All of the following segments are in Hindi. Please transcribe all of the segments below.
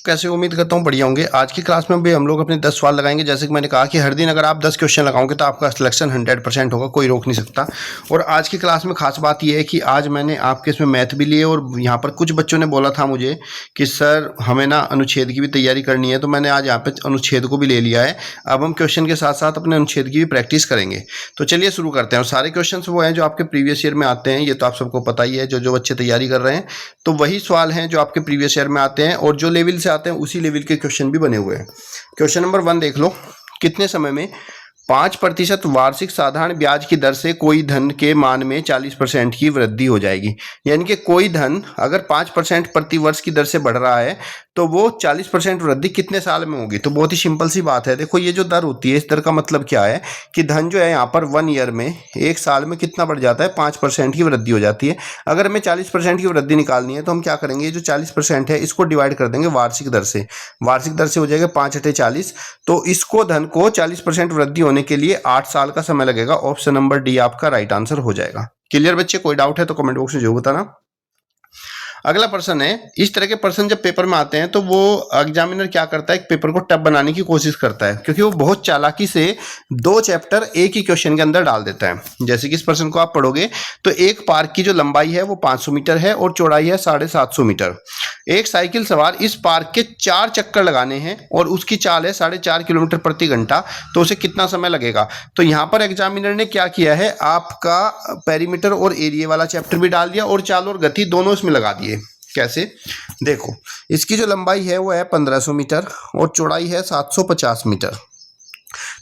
कैसे उम्मीद करता हूँ बढ़िया होंगे। आज की क्लास में भी हम लोग अपने 10 सवाल लगाएंगे। जैसे कि मैंने कहा कि हर दिन अगर आप 10 क्वेश्चन लगाओगे तो आपका सिलेक्शन 100% होगा, कोई रोक नहीं सकता। और आज की क्लास में खास बात यह है कि आज मैंने आपके इसमें मैथ भी लिए और यहाँ पर कुछ बच्चों ने बोला था मुझे कि सर हमें ना अनुच्छेद की भी तैयारी करनी है, तो मैंने आज यहाँ पे अनुच्छेद को भी ले लिया है। अब हम क्वेश्चन के साथ साथ अपने अनुच्छेद की भी प्रैक्टिस करेंगे। तो चलिए शुरू करते हैं। और सारे क्वेश्चन वो हैं जो आपके प्रीवियस ईयर में आते हैं, ये तो आप सबको पता ही है। जो बच्चे तैयारी कर रहे हैं तो वही सवाल हैं जो आपके प्रीवियस ईयर में आते हैं, और जो लेवल से आते हैं उसी लेवल के क्वेश्चन भी बने हुए हैं। क्वेश्चन नंबर 1 देख लो। कितने समय में 5% वार्षिक साधारण ब्याज की दर से कोई धन के मान में 40% की वृद्धि हो जाएगी? यानी कि कोई धन अगर 5% प्रति वर्ष की दर से बढ़ रहा है तो वो 40% वृद्धि कितने साल में होगी? तो बहुत ही सिंपल सी बात है। देखो ये जो दर होती है, इस दर का मतलब क्या है कि धन जो है यहाँ पर 1 ईयर में, एक साल में कितना बढ़ जाता है? 5% की वृद्धि हो जाती है। अगर हमें 40% की वृद्धि निकालनी है तो हम क्या करेंगे? ये जो 40% है इसको डिवाइड कर देंगे वार्षिक दर से। वार्षिक दर से हो जाएगा 5 × 40। तो इसको धन को 40% वृद्धि होने के लिए 8 साल का समय लगेगा। ऑप्शन नंबर डी आपका राइट आंसर हो जाएगा। क्लियर बच्चे? कोई डाउट है तो कमेंट बॉक्स में जरूर बताना। अगला प्रश्न है, इस तरह के प्रश्न जब पेपर में आते हैं तो वो एग्जामिनर क्या करता है? एक पेपर को टफ बनाने की कोशिश करता है, क्योंकि वो बहुत चालाकी से 2 चैप्टर एक ही क्वेश्चन के अंदर डाल देता है। जैसे कि इस प्रश्न को आप पढ़ोगे तो एक पार्क की जो लंबाई है वो 500 मीटर है और चौड़ाई है 750 मीटर। एक साइकिल सवार इस पार्क के 4 चक्कर लगाने हैं और उसकी चाल है 4.5 किलोमीटर प्रति घंटा, तो उसे कितना समय लगेगा? तो यहाँ पर एग्जामिनर ने क्या किया है, आपका पेरीमीटर और एरिया वाला चैप्टर भी डाल दिया और चाल और गति दोनों इसमें लगा दिए। कैसे? देखो, इसकी जो लंबाई है वो है 1500 मीटर और चौड़ाई है 750 मीटर।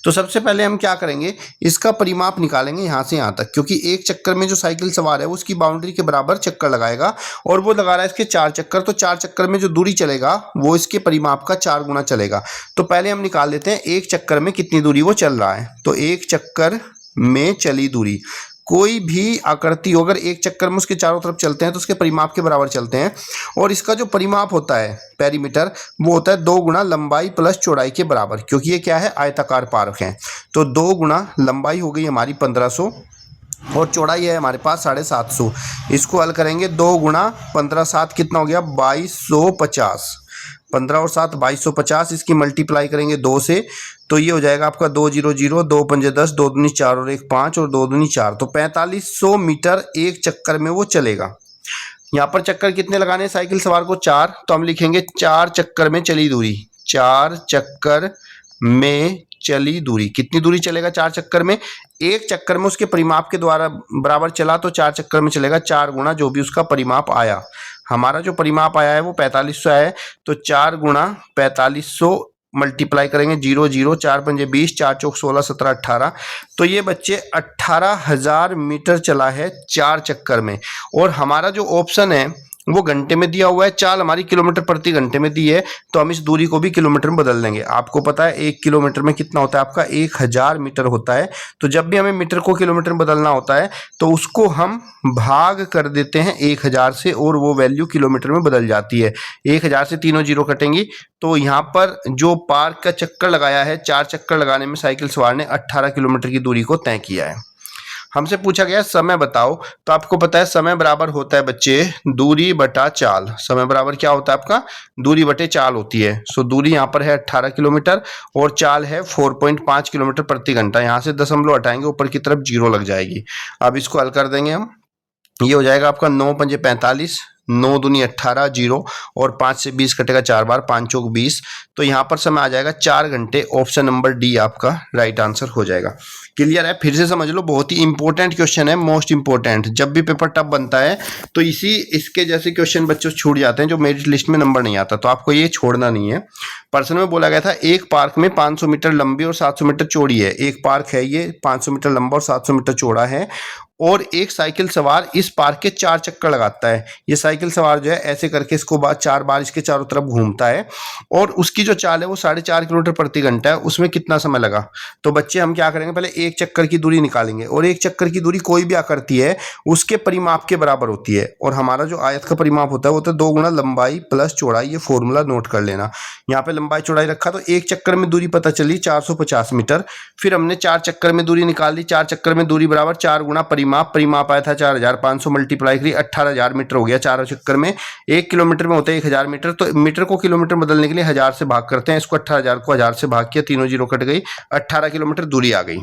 तो सबसे पहले हम क्या करेंगे, इसका परिमाप निकालेंगे यहाँ से यहाँ तक, क्योंकि एक चक्कर में जो साइकिल सवार है उसकी बाउंड्री के बराबर चक्कर लगाएगा और वो लगा रहा है इसके 4 चक्कर। तो 4 चक्कर में जो दूरी चलेगा वो इसके परिमाप का 4 गुना चलेगा। तो पहले हम निकाल लेते हैं एक चक्कर में कितनी दूरी वो चल रहा है। तो एक चक्कर में चली दूरी, कोई भी आकृति हो अगर एक चक्कर में उसके चारों तरफ चलते हैं तो उसके परिमाप के बराबर चलते हैं। और इसका जो परिमाप होता है पेरीमीटर, वो होता है 2 गुना लंबाई प्लस चौड़ाई के बराबर, क्योंकि ये क्या है? आयताकार पार्क है। तो 2 गुना लंबाई हो गई हमारी 1500 और चौड़ाई है हमारे पास 750। इसको हल करेंगे, 2 गुना 15 7 कितना हो गया? 2250। 15 और 7 2250। इसकी मल्टीप्लाई करेंगे 2 से, तो ये हो जाएगा आपका 2 0 0, 2 5 10, 2 दूनी 4 और 1 5 और 2 दूनी 4। तो 4500 मीटर एक चक्कर में वो चलेगा। यहाँ पर चक्कर कितने लगाने हैं साइकिल सवार को? 4। तो हम लिखेंगे 4 चक्कर में चली दूरी। 4 चक्कर में चली दूरी, कितनी दूरी चलेगा 4 चक्कर में? एक चक्कर में उसके परिमाप के द्वारा बराबर चला तो 4 चक्कर में चलेगा 4 गुना जो भी उसका परिमाप आया। हमारा जो परिमाप आया है वो 4500 है, तो 4 गुना 4500 मल्टीप्लाई करेंगे 0 0, 4 पंजे 20, 4 चौक 16, 17 18। तो ये बच्चे 18,000 मीटर चला है 4 चक्कर में। और हमारा जो ऑप्शन है वो घंटे में दिया हुआ है, चाल हमारी किलोमीटर प्रति घंटे में दी है, तो हम इस दूरी को भी किलोमीटर में बदल देंगे। आपको पता है 1 किलोमीटर में कितना होता है आपका? 1000 मीटर होता है। तो जब भी हमें मीटर को किलोमीटर में बदलना होता है तो उसको हम भाग कर देते हैं 1000 से और वो वैल्यू किलोमीटर में बदल जाती है। 1000 से तीनों जीरो कटेंगी। तो यहाँ पर जो पार्क का चक्कर लगाया है, 4 चक्कर लगाने में साइकिल सवार ने 18 किलोमीटर की दूरी को तय किया है। हमसे पूछा गया समय बताओ, तो आपको पता है समय बराबर होता है बच्चे दूरी बटा चाल। समय बराबर क्या होता है आपका? दूरी बटे चाल होती है। सो दूरी यहाँ पर है 18 किलोमीटर और चाल है 4.5 किलोमीटर प्रति घंटा। यहाँ से दशमलव हटाएंगे, ऊपर की तरफ 0 लग जाएगी। अब इसको हल कर देंगे हम। ये हो जाएगा आपका 9 पंजे 45, 9 दूनी 18, 0 और 5 से 20 कटेगा 4 बार, 5 चौक 20। तो यहाँ पर समय आ जाएगा 4 घंटे। ऑप्शन नंबर डी आपका राइट आंसर हो जाएगा। क्लियर है? फिर से समझ लो, बहुत ही इंपॉर्टेंट क्वेश्चन है, मोस्ट इंपॉर्टेंट। जब भी पेपर टफ बनता है तो इसके जैसे क्वेश्चन बच्चों छूट जाते हैं जो मेरिट लिस्ट में नंबर नहीं आता, तो आपको ये छोड़ना नहीं है। प्रश्न में बोला गया था एक पार्क में 500 मीटर लंबी और 700 मीटर चौड़ी है। एक पार्क है ये 500 मीटर लंबा और 700 मीटर चौड़ा है और एक साइकिल सवार इस पार्क के 4 चक्कर लगाता है। ये साइकिल सवार जो है ऐसे करके इसको 4 बार इसके चारों तरफ घूमता है और उसकी जो चाल है वो 4.5 किलोमीटर प्रति घंटा है। उसमें कितना समय लगा? तो बच्चे हम क्या करेंगे, पहले एक चक्कर की दूरी निकालेंगे और एक चक्कर की दूरी कोई भी आकृति है उसके परिमाप के बराबर होती है। और हमारा जो आयत का परिमाप होता है वो तो 2 गुना लंबाई प्लस चौड़ाई। ये फॉर्मूला नोट कर लेना। यहाँ पे लंबाई चौड़ाई रखा तो एक चक्कर में दूरी पता चली 450 मीटर। फिर हमने 4 चक्कर में दूरी निकाल ली, 4 चक्कर में दूरी बराबर 4 गुना परिमाप आया था 4500 मल्टीप्लाई करी 18,000 मीटर हो गया 4 चक्कर में। 1 किलोमीटर में होता है 1000 मीटर, तो मीटर को किलोमीटर बदलने के लिए 1000 से भाग करते हैं। इसको 18,000 को 1000 से भाग किया, तीनों जीरो कट गई, 18 किलोमीटर दूरी आ गई।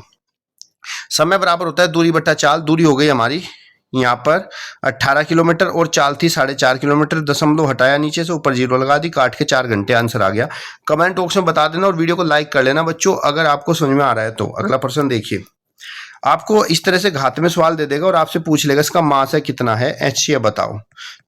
समय बराबर होता है दूरी बटा चाल, दूरी हो गई हमारी यहाँ पर 18 किलोमीटर और चाल थी 4.5 किलोमीटर। दशमलव हटाया नीचे से, ऊपर जीरो लगा दी, काट के 4 घंटे आंसर आ गया। कमेंट बॉक्स में बता देना और वीडियो को लाइक कर लेना बच्चों अगर आपको समझ में आ रहा है तो। अगला प्रश्न देखिए, आपको इस तरह से घात में सवाल दे देगा और आपसे पूछ लेगा इसका मास है कितना है, HCF बताओ।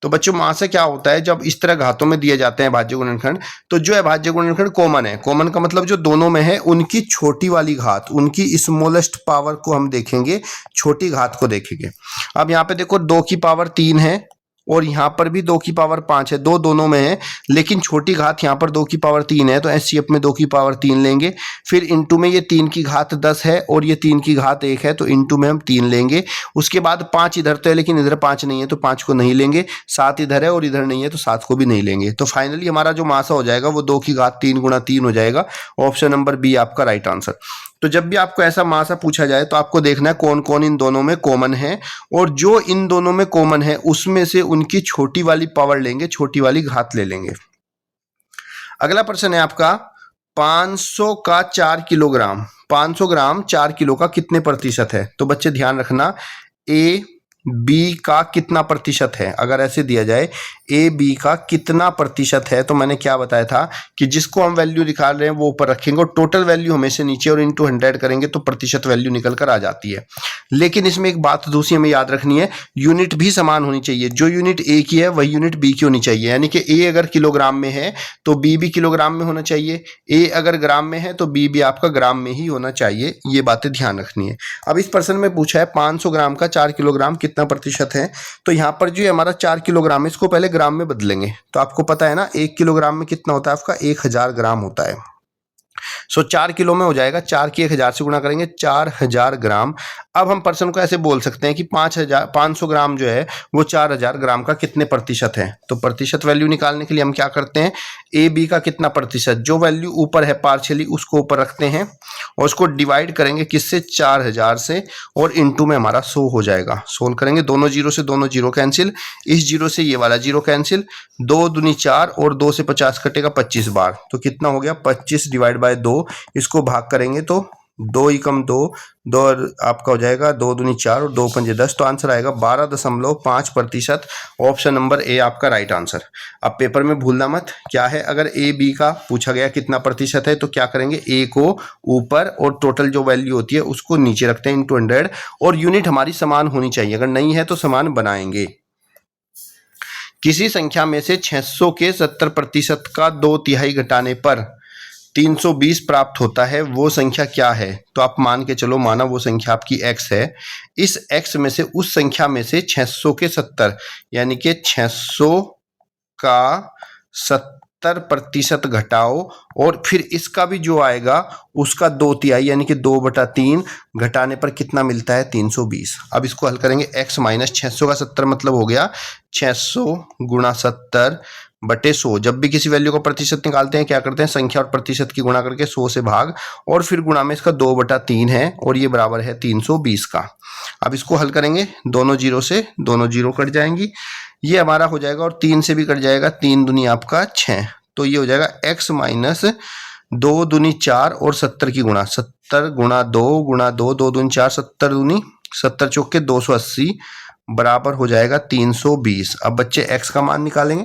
तो बच्चों मास है क्या होता है, जब इस तरह घातों में दिए जाते हैं भाज्य गुणनखंड, तो जो है भाज्य गुणनखंड कॉमन है। कॉमन का मतलब जो दोनों में है उनकी छोटी वाली घात, उनकी स्मॉलेस्ट पावर को हम देखेंगे, छोटी घात को देखेंगे। अब यहाँ पे देखो 2 की पावर 3 है और यहाँ पर भी 2 की पावर 5 है, दो दोनों में है, लेकिन छोटी घात यहाँ पर 2 की पावर 3 है तो HCF में 2 की पावर 3 लेंगे। फिर इंटू में ये 3 की घात 10 है और ये 3 की घात 1 है तो इंटू में हम 3 लेंगे। उसके बाद 5 इधर तो है लेकिन इधर 5 नहीं है तो 5 को नहीं लेंगे, 7 इधर है और इधर नहीं है तो 7 को भी नहीं लेंगे। तो फाइनली हमारा जो मासा हो जाएगा वो 2 की घात 3 गुणा 3 हो जाएगा। ऑप्शन नंबर बी आपका राइट आंसर। तो जब भी आपको ऐसा मासा पूछा जाए तो आपको देखना है कौन कौन इन दोनों में कॉमन है, और जो इन दोनों में कॉमन है उसमें से उनकी छोटी वाली पावर लेंगे, छोटी वाली घात ले लेंगे। अगला प्रश्न है आपका 500 का 4 किलोग्राम, 500 ग्राम 4 किलो का कितने प्रतिशत है। तो बच्चे ध्यान रखना ए बी का कितना प्रतिशत है। अगर ऐसे दिया जाए ए बी का कितना प्रतिशत है, तो मैंने क्या बताया था कि जिसको हम वैल्यू निकाल रहे हैं वो ऊपर रखेंगे और टोटल वैल्यू हमेशा नीचे और इनटू 100 करेंगे तो प्रतिशत वैल्यू निकल कर आ जाती है। लेकिन इसमें एक बात दूसरी हमें याद रखनी है, यूनिट भी समान होनी चाहिए। जो यूनिट ए की है वही यूनिट बी की होनी चाहिए, यानी कि ए अगर किलोग्राम में है तो बी भी किलोग्राम में होना चाहिए, ए अगर ग्राम में है तो बी भी आपका ग्राम में ही होना चाहिए। ये बातें ध्यान रखनी है। अब इस प्रश्न में पूछा है 500 ग्राम का 4 किलोग्राम कितना प्रतिशत है, तो यहाँ पर जो हमारा 4 किलोग्राम है इसको पहले ग्राम में बदलेंगे। तो आपको पता है ना 1 किलोग्राम में कितना होता है आपका 1000 ग्राम होता है। सो 4 किलो में हो जाएगा, 4 की 1000 से गुणा करेंगे 4000 ग्राम। अब हम पर्सन को ऐसे बोल सकते हैं कि 500 ग्राम जो है वो 4000 ग्राम का कितने प्रतिशत है। तो प्रतिशत वैल्यू निकालने के लिए हम क्या करते हैं, ए बी का कितना प्रतिशत, जो वैल्यू ऊपर है पार्शियली उसको ऊपर रखते हैं और उसको डिवाइड करेंगे किससे, 4000 से, और इनटू में हमारा 100 हो जाएगा। सोल्व करेंगे, दोनों जीरो से दोनों जीरो कैंसिल, इस जीरो से ये वाला जीरो कैंसिल, 2 दूनी 4 और 2 से 50 कटेगा 25 बार। तो कितना हो गया 25 डिवाइड बाय 2, इसको भाग करेंगे तो 2 एकम 2, 2 आपका हो जाएगा 2 दूनी 4 और 2 पंजे 10, तो आंसर आएगा 12.5%। ऑप्शन नंबर ए आपका राइट आंसर। अब पेपर में भूलना मत क्या है, अगर ए बी का पूछा गया कितना प्रतिशत है तो क्या करेंगे, ए को ऊपर और टोटल जो वैल्यू होती है उसको नीचे रखते हैं इंटू 100, और यूनिट हमारी समान होनी चाहिए, अगर नहीं है तो समान बनाएंगे। किसी संख्या में से 600 के 70% का 2/3 घटाने पर 320 प्राप्त होता है, वो संख्या क्या है। तो आप मान के चलो, माना वो संख्या आपकी x है, इस x में से उस संख्या में से 600 के 70 यानी कि 600 का 70% घटाओ और फिर इसका भी जो आएगा उसका 2/3 यानी कि 2/3 घटाने पर कितना मिलता है, 320। अब इसको हल करेंगे, x माइनस 600 का 70 मतलब हो गया 600 गुणा 70 बटे 100। जब भी किसी वैल्यू का प्रतिशत निकालते हैं क्या करते हैं, संख्या और प्रतिशत की गुणा करके 100 से भाग और फिर गुणा में इसका 2/3 है और ये बराबर है 320 का। अब इसको हल करेंगे, दोनों जीरो से दोनों जीरो कट जाएंगी, ये हमारा हो जाएगा और 3 से भी कट जाएगा, 3 दूनी आपका 6, तो ये हो जाएगा x माइनस 2 दूनी 4 और 70 की गुणा, 70 गुणा 2 गुणा 2, 2 दूनी 4, 70 दूनी 70 चौक के 280 बराबर हो जाएगा 320। अब बच्चे x का मान निकालेंगे,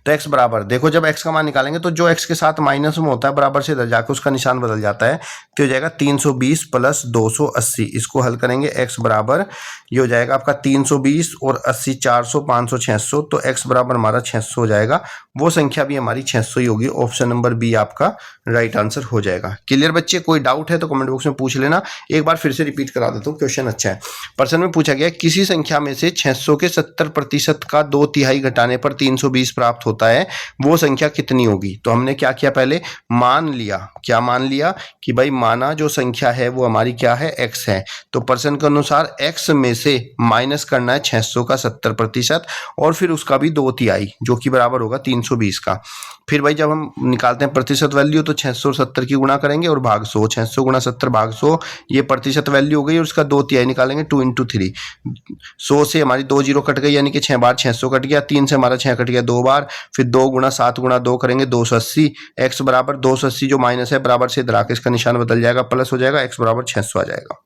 तो x बराबर, देखो जब x का मान निकालेंगे तो जो x के साथ माइनस में होता है बराबर से इधर जाकर उसका निशान बदल जाता है, तो हो जाएगा 320 प्लस 280। इसको हल करेंगे, x बराबर ये हो जाएगा आपका 320 और 80 400 500 600, तो x बराबर हमारा 600 हो जाएगा। वो संख्या भी हमारी 600 ही होगी। ऑप्शन नंबर बी आपका राइट आंसर हो जाएगा। क्लियर बच्चे, कोई डाउट है तो कमेंट बॉक्स में पूछ लेना। एक बार फिर से रिपीट करा देता हूँ, क्वेश्चन अच्छा है। प्रश्न में पूछा गया किसी संख्या में से 600 के 70% का 2/3 घटाने पर 320 प्राप्त होता है वो संख्या कितनी होगी। तो हमने क्या किया, पहले मान लिया, क्या मान लिया कि भाई माना जो संख्या है वो हमारी क्या है, x है। तो परसेंट के अनुसार x में से माइनस करना है 600 का 70% और फिर उसका भी 2 तिहाई जो कि बराबर होगा 320 का। फिर भाई जब हम निकालते हैं प्रतिशत वैल्यू तो 600 और 70 की गुणा करेंगे और भाग 100, 600 गुणा 70 भाग 100 ये प्रतिशत वैल्यू हो गई और उसका 2 तिहाई निकालेंगे 2 × 3। 100 से हमारी 2 जीरो कट गई यानी कि 6 बार 600 कट गया, 3 से हमारा 6 कट गया 2 बार, फिर 2 गुणा 7 गुणा 2 करेंगे 280, x बराबर 280 जो माइनस है बराबर से इधर आके इसका निशान बदल जाएगा, प्लस हो जाएगा, x बराबर 600 आ जाएगा।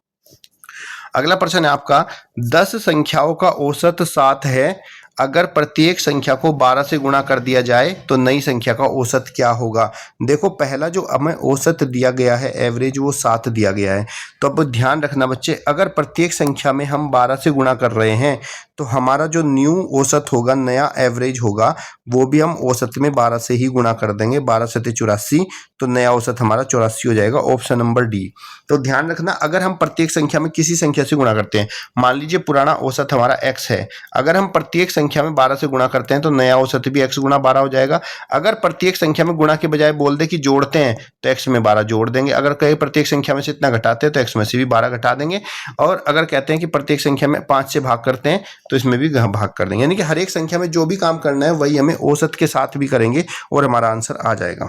अगला प्रश्न है आपका 10 संख्याओं का औसत 7 है, अगर प्रत्येक संख्या को 12 से गुणा कर दिया जाए तो नई संख्या का औसत क्या होगा। देखो पहला जो हमें औसत दिया गया है एवरेज वो 7 दिया गया है। तो अब ध्यान रखना बच्चे, अगर प्रत्येक संख्या में हम 12 से गुणा कर रहे हैं तो हमारा जो न्यू औसत होगा, नया एवरेज होगा, वो भी हम औसत में 12 से ही गुणा कर देंगे। 12 से 84 तो नया औसत हमारा 84 हो जाएगा, ऑप्शन नंबर डी। तो ध्यान रखना, अगर हम प्रत्येक संख्या में किसी संख्या से गुणा करते हैं, मान लीजिए पुराना औसत हमारा x है, अगर हम प्रत्येक संख्या में 12 से गुणा करते हैं तो नया औसत भी x गुणा 12 हो जाएगा। अगर प्रत्येक संख्या में गुणा के बजाय बोल दे कि जोड़ते हैं तो x में 12 जोड़ देंगे, अगर कहे प्रत्येक संख्या में से इतना घटाते हैं तो x में से भी 12 घटा देंगे, और अगर कहते हैं कि प्रत्येक संख्या में 5 से भाग करते हैं तो इसमें भी भाग कर देंगे। यानी कि हर एक संख्या में जो भी काम करना है वही हमें औसत के साथ भी करेंगे और हमारा आंसर आ जाएगा।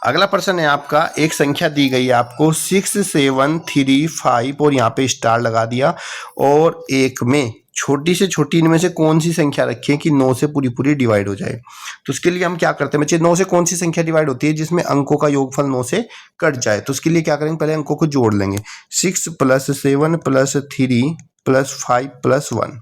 अगला प्रश्न है आपका, एक संख्या दी गई है आपको 6, 7, 3, 5 और यहाँ पे स्टार लगा दिया, और एक में छोटी से छोटी इनमें से कौन सी संख्या रखी है कि 9 से पूरी पूरी डिवाइड हो जाए। तो उसके लिए हम क्या करते हैं बच्चे, 9 से कौन सी संख्या डिवाइड होती है जिसमें अंकों का योगफल 9 से कट जाए। तो उसके लिए क्या करेंगे, पहले अंकों को जोड़ लेंगे। 6 + 7 + 3 + 5 + 1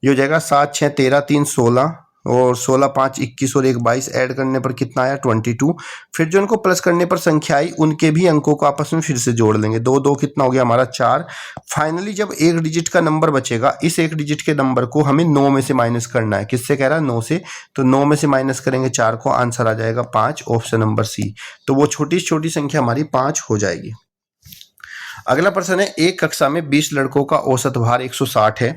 ये हो जाएगा 7, 6, 13, 3, 16 और 16, 5, 21 और 1, 22 ऐड करने पर कितना आया 22। फिर जो इनको प्लस करने पर संख्या आई उनके भी अंकों को आपस में फिर से जोड़ लेंगे। 2, 2 कितना हो गया हमारा 4। फाइनली जब एक डिजिट का नंबर बचेगा, इस एक डिजिट के नंबर को हमें 9 में से माइनस करना है। किससे कह रहा है, 9 से। तो 9 में से माइनस करेंगे 4 को, आंसर आ जाएगा 5, ऑप्शन नंबर सी। तो वो छोटी छोटी संख्या हमारी 5 हो जाएगी। अगला प्रश्न है, एक कक्षा में 20 लड़कों का औसत भार 160 है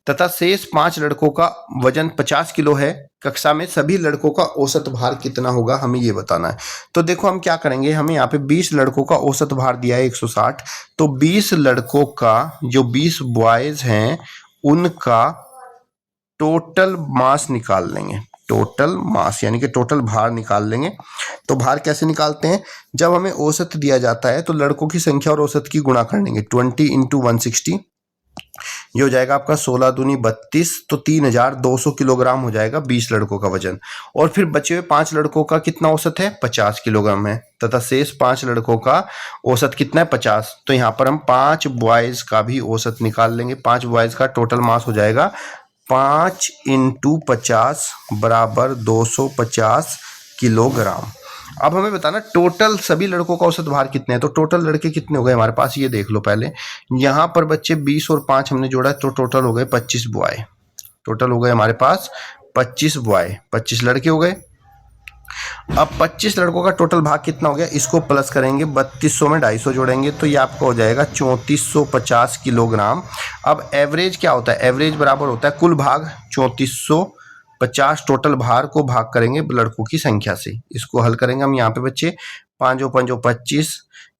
तथा शेष 5 लड़कों का वजन 50 किलो है। कक्षा में सभी लड़कों का औसत भार कितना होगा, हमें ये बताना है। तो देखो हम क्या करेंगे, हमें यहाँ पे 20 लड़कों का औसत भार दिया है 160, तो 20 लड़कों का जो 20 बॉयज हैं उनका टोटल मास निकाल लेंगे। टोटल मास यानी कि टोटल भार निकाल लेंगे। तो भार कैसे निकालते हैं, जब हमें औसत दिया जाता है तो लड़कों की संख्या और औसत की गुणा कर लेंगे। 20 × 160 ये हो जाएगा आपका 16 दूनी 32, तो 3200 किलोग्राम हो जाएगा 20 लड़कों का वजन। और फिर बचे हुए 5 लड़कों का कितना औसत है, 50 किलोग्राम है, तथा शेष 5 लड़कों का औसत कितना है 50। तो यहाँ पर हम 5 बॉयज का भी औसत निकाल लेंगे। 5 बॉयज का टोटल मास हो जाएगा 5 × 50 बराबर 250 किलोग्राम। अब हमें बताना टोटल सभी लड़कों का औसत भार कितने हैं। तो टोटल लड़के कितने हो गए हमारे पास, ये देख लो पहले। यहाँ पर बच्चे 20 और 5 हमने जोड़ा तो टोटल हो गए 25 बॉय। टोटल हो गए हमारे पास 25 बॉय, 25 लड़के हो गए। अब 25 लड़कों का टोटल भाग कितना हो गया, इसको प्लस करेंगे, 3200 में 250 जोड़ेंगे तो ये आपका हो जाएगा 3450 किलोग्राम। अब एवरेज क्या होता है, एवरेज बराबर होता है कुल भाग 3450 टोटल भार को भाग करेंगे लड़कों की संख्या से। इसको हल करेंगे हम। यहाँ पे बच्चे 5 × 5 = 25,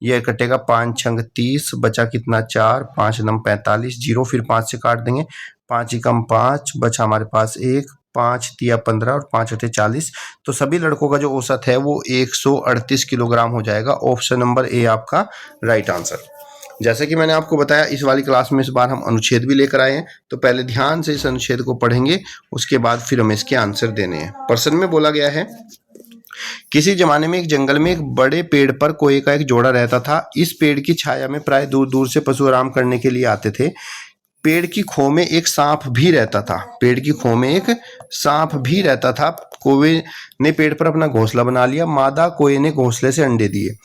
ये कटेगा 5 × 6 = 30, बचा कितना 4, 5 × 9 = 45, 0 फिर 5 से काट देंगे, 5 × 5 बचा हमारे पास 1, 5 × 3 = 15 और 5 × 8 = 40। तो सभी लड़कों का जो औसत है वो 138 किलोग्राम हो जाएगा। ऑप्शन नंबर ए आपका राइट आंसर। जैसे कि मैंने आपको बताया इस वाली क्लास में इस बार हम अनुच्छेद भी लेकर आए हैं, तो पहले ध्यान से इस अनुच्छेद को पढ़ेंगे, उसके बाद फिर हमें इसके आंसर देने हैं। प्रश्न में बोला गया है, किसी जमाने में एक जंगल में एक बड़े पेड़ पर कोए का एक जोड़ा रहता था। इस पेड़ की छाया में प्राय दूर दूर से पशु आराम करने के लिए आते थे। पेड़ की खो में एक सांप भी रहता था। पेड़ की खो में एक सांप भी रहता था। कोए ने पेड़ पर अपना घोंसला बना लिया। मादा कोए ने घोंसले से अंडे दिए।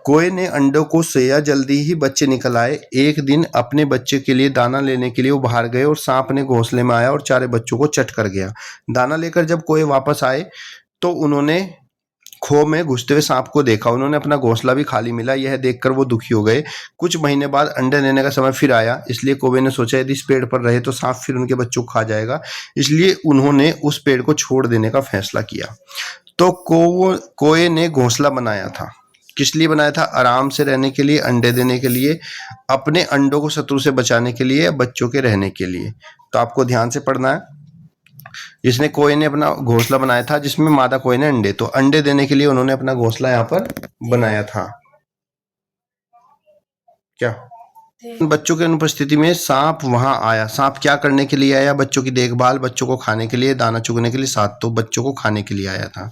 कोए ने अंडों को सोया, जल्दी ही बच्चे निकल आए। एक दिन अपने बच्चे के लिए दाना लेने के लिए वो बाहर गए और सांप ने घोंसले में आया और सारे बच्चों को चट कर गया। दाना लेकर जब कोए वापस आए तो उन्होंने खो में घुसते हुए सांप को देखा। उन्होंने अपना घोंसला भी खाली मिला, यह देखकर वो दुखी हो गए। कुछ महीने बाद अंडे देने का समय फिर आया, इसलिए कौवे ने सोचा यदि इस पेड़ पर रहे तो सांप फिर उनके बच्चों को खा जाएगा, इसलिए उन्होंने उस पेड़ को छोड़ देने का फैसला किया। तो कोए ने घोंसला बनाया था। किस लिए बनाया था? आराम से रहने के लिए, अंडे देने के लिए, अपने अंडों को शत्रु से बचाने के लिए, बच्चों के रहने के लिए। तो आपको ध्यान से पढ़ना है। जिसने कोए ने अपना घोंसला बनाया था, जिसमें मादा कोए ने अंडे, तो अंडे देने के लिए उन्होंने अपना घोंसला यहाँ पर बनाया था। क्या बच्चों की अनुपस्थिति में सांप वहां आया। सांप क्या करने के लिए आया? बच्चों की देखभाल, बच्चों को खाने के लिए, दाना चुगने के लिए, साथ तो बच्चों को खाने के लिए आया था।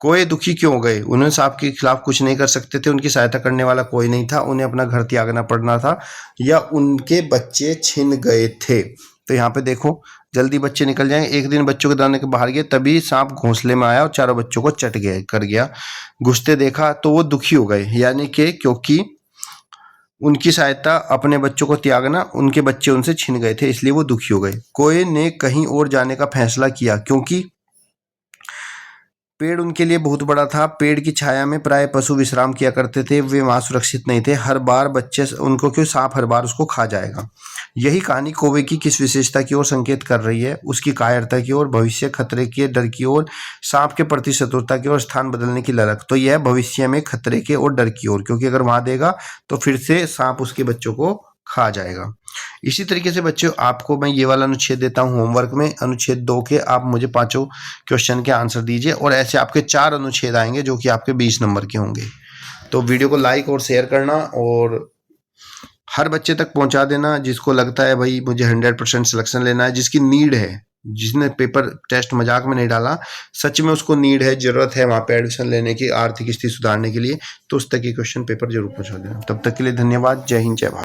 कोए दुखी क्यों हो गए? उन्होंने सांप के खिलाफ कुछ नहीं कर सकते थे, उनकी सहायता करने वाला कोई नहीं था, उन्हें अपना घर त्यागना पड़ना था, या उनके बच्चे छिन गए थे। तो यहाँ पे देखो, जल्दी बच्चे निकल जाएंगे। एक दिन बच्चों के दाने के बाहर गए, तभी सांप घोंसले में आया और चारों बच्चों को चट गया कर गया। घुसते देखा तो वो दुखी हो गए, यानी कि क्योंकि उनकी सहायता, अपने बच्चों को त्यागना, उनके बच्चे उनसे छिन गए थे, इसलिए वो दुखी हो गए। कोए ने कहीं और जाने का फैसला किया, क्योंकि पेड़ उनके लिए बहुत बड़ा था। पेड़ की छाया में प्राय पशु विश्राम किया करते थे, वे वहां सुरक्षित नहीं थे। हर बार बच्चे उनको क्यों, सांप हर बार उसको खा जाएगा। यही कहानी कौवे की किस विशेषता की ओर संकेत कर रही है? उसकी कायरता की ओर, भविष्य, खतरे के डर की ओर, सांप के प्रति शत्रुता की ओर, स्थान बदलने की ललक। तो यह भविष्य में खतरे के और डर की ओर, क्योंकि अगर वहां देगा तो फिर से सांप उसके बच्चों को खा जाएगा। इसी तरीके से बच्चों, आपको मैं ये वाला अनुच्छेद देता हूँ होमवर्क में, अनुच्छेद 2 के आप मुझे 5 क्वेश्चन के आंसर दीजिए, और ऐसे आपके 4 अनुच्छेद आएंगे जो कि आपके 20 नंबर के होंगे। तो वीडियो को लाइक और शेयर करना, और हर बच्चे तक पहुंचा देना जिसको लगता है भाई मुझे 100% सिलेक्शन लेना है, जिसकी नीड है, जिसने पेपर टेस्ट मजाक में नहीं डाला, सच में उसको नीड है, जरूरत है वहाँ पे एडमिशन लेने की, आर्थिक स्थिति सुधारने के लिए, तो उस तक ये क्वेश्चन पेपर जरूर पहुंचा देना। तब तक के लिए धन्यवाद। जय हिंद, जय भारत।